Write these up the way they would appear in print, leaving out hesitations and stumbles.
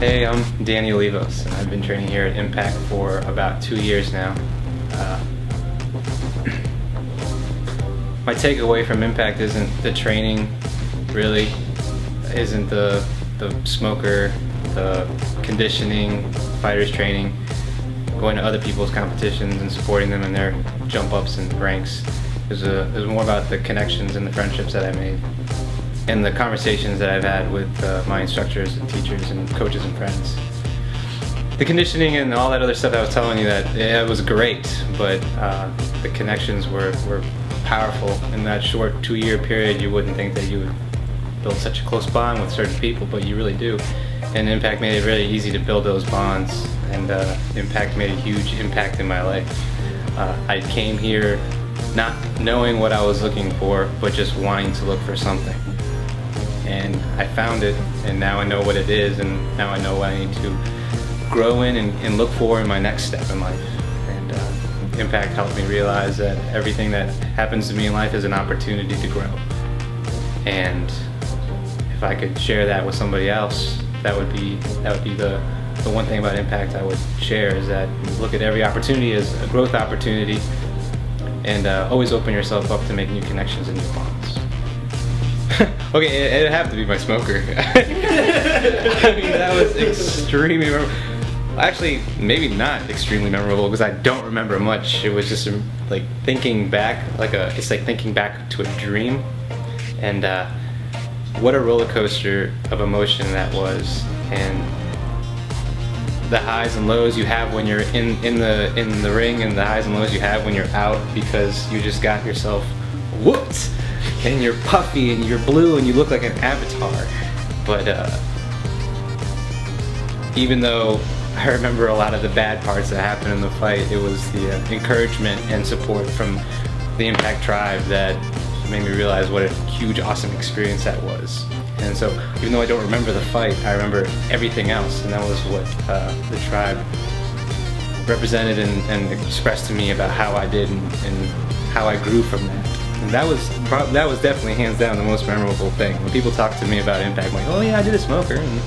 Hey, I'm Danny Olivos, and I've been training here at Impact for about 2 years now. My takeaway from Impact isn't the training, really, isn't the smoker, the conditioning, fighters training, going to other people's competitions and supporting them in their jump ups and ranks. It was more about the connections and the friendships that I made, and the conversations that I've had with my instructors and teachers and coaches and friends. The conditioning and all that other stuff I was telling you, that it was great, but the connections were powerful. In that short 2-year period, you wouldn't think that you would build such a close bond with certain people, but you really do. And Impact made it really easy to build those bonds, and Impact made a huge impact in my life. I came here not knowing what I was looking for, but just wanting to look for something. And I found it, and now I know what it is, and now I know what I need to grow in and look for in my next step in life. And Impact helped me realize that everything that happens to me in life is an opportunity to grow. And if I could share that with somebody else, that would be the one thing about Impact I would share, is that look at every opportunity as a growth opportunity, and always open yourself up to make new connections and new bonds. Okay, it'd have to be my smoker. I mean, that was extremely memorable. Actually, maybe not extremely memorable, because I don't remember much. It was just like thinking back, it's like thinking back to a dream, and what a roller coaster of emotion that was, and the highs and lows you have when you're in the ring, and the highs and lows you have when you're out, because you just got yourself whooped, and you're puffy and you're blue and you look like an avatar. But even though I remember a lot of the bad parts that happened in the fight, it was the encouragement and support from the Impact tribe that made me realize what a huge, awesome experience that was. And so, even though I don't remember the fight, I remember everything else, and that was what the tribe represented and expressed to me about how I did and how I grew from that. And that was definitely hands down the most memorable thing. When people talk to me about Impact, I'm like, oh yeah, I did a smoker, and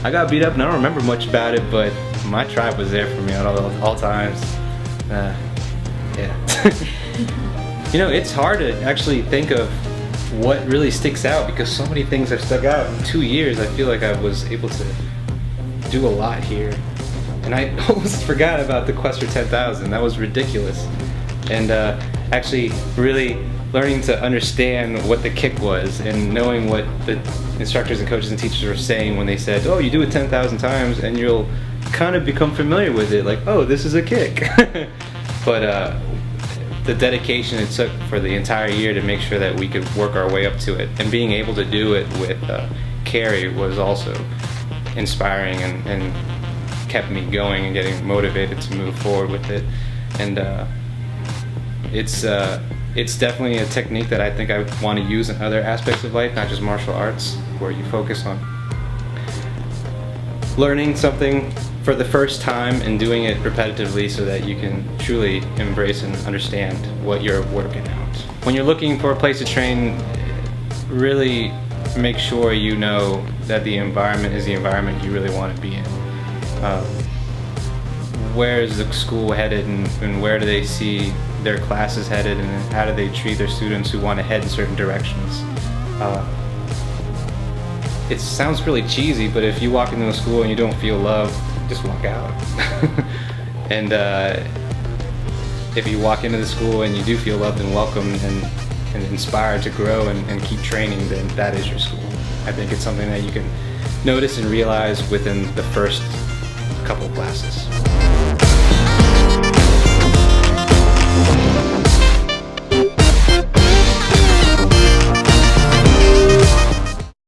I got beat up, and I don't remember much about it, but my tribe was there for me at all times. Yeah. You know, it's hard to actually think of what really sticks out, because so many things have stuck out. In 2 years, I feel like I was able to do a lot here. And I almost forgot about the Quest for 10,000. That was ridiculous. And actually really learning to understand what the kick was, and knowing what the instructors and coaches and teachers were saying when they said, oh, you do it 10,000 times and you'll kind of become familiar with it, like, oh, this is a kick. But the dedication it took for the entire year to make sure that we could work our way up to it, and being able to do it with Carrie was also inspiring, and kept me going and getting motivated to move forward with it. And it's definitely a technique that I think I want to use in other aspects of life, not just martial arts, where you focus on learning something for the first time and doing it repetitively so that you can truly embrace and understand what you're working out. When you're looking for a place to train, really make sure you know that the environment is the environment you really want to be in. Where is the school headed, and where do they see their classes headed, and how do they treat their students who want to head in certain directions? It sounds really cheesy, but if you walk into a school and you don't feel love, just walk out. And if you walk into the school and you do feel loved and welcomed and inspired to grow and keep training, then that is your school. I think it's something that you can notice and realize within the first couple classes.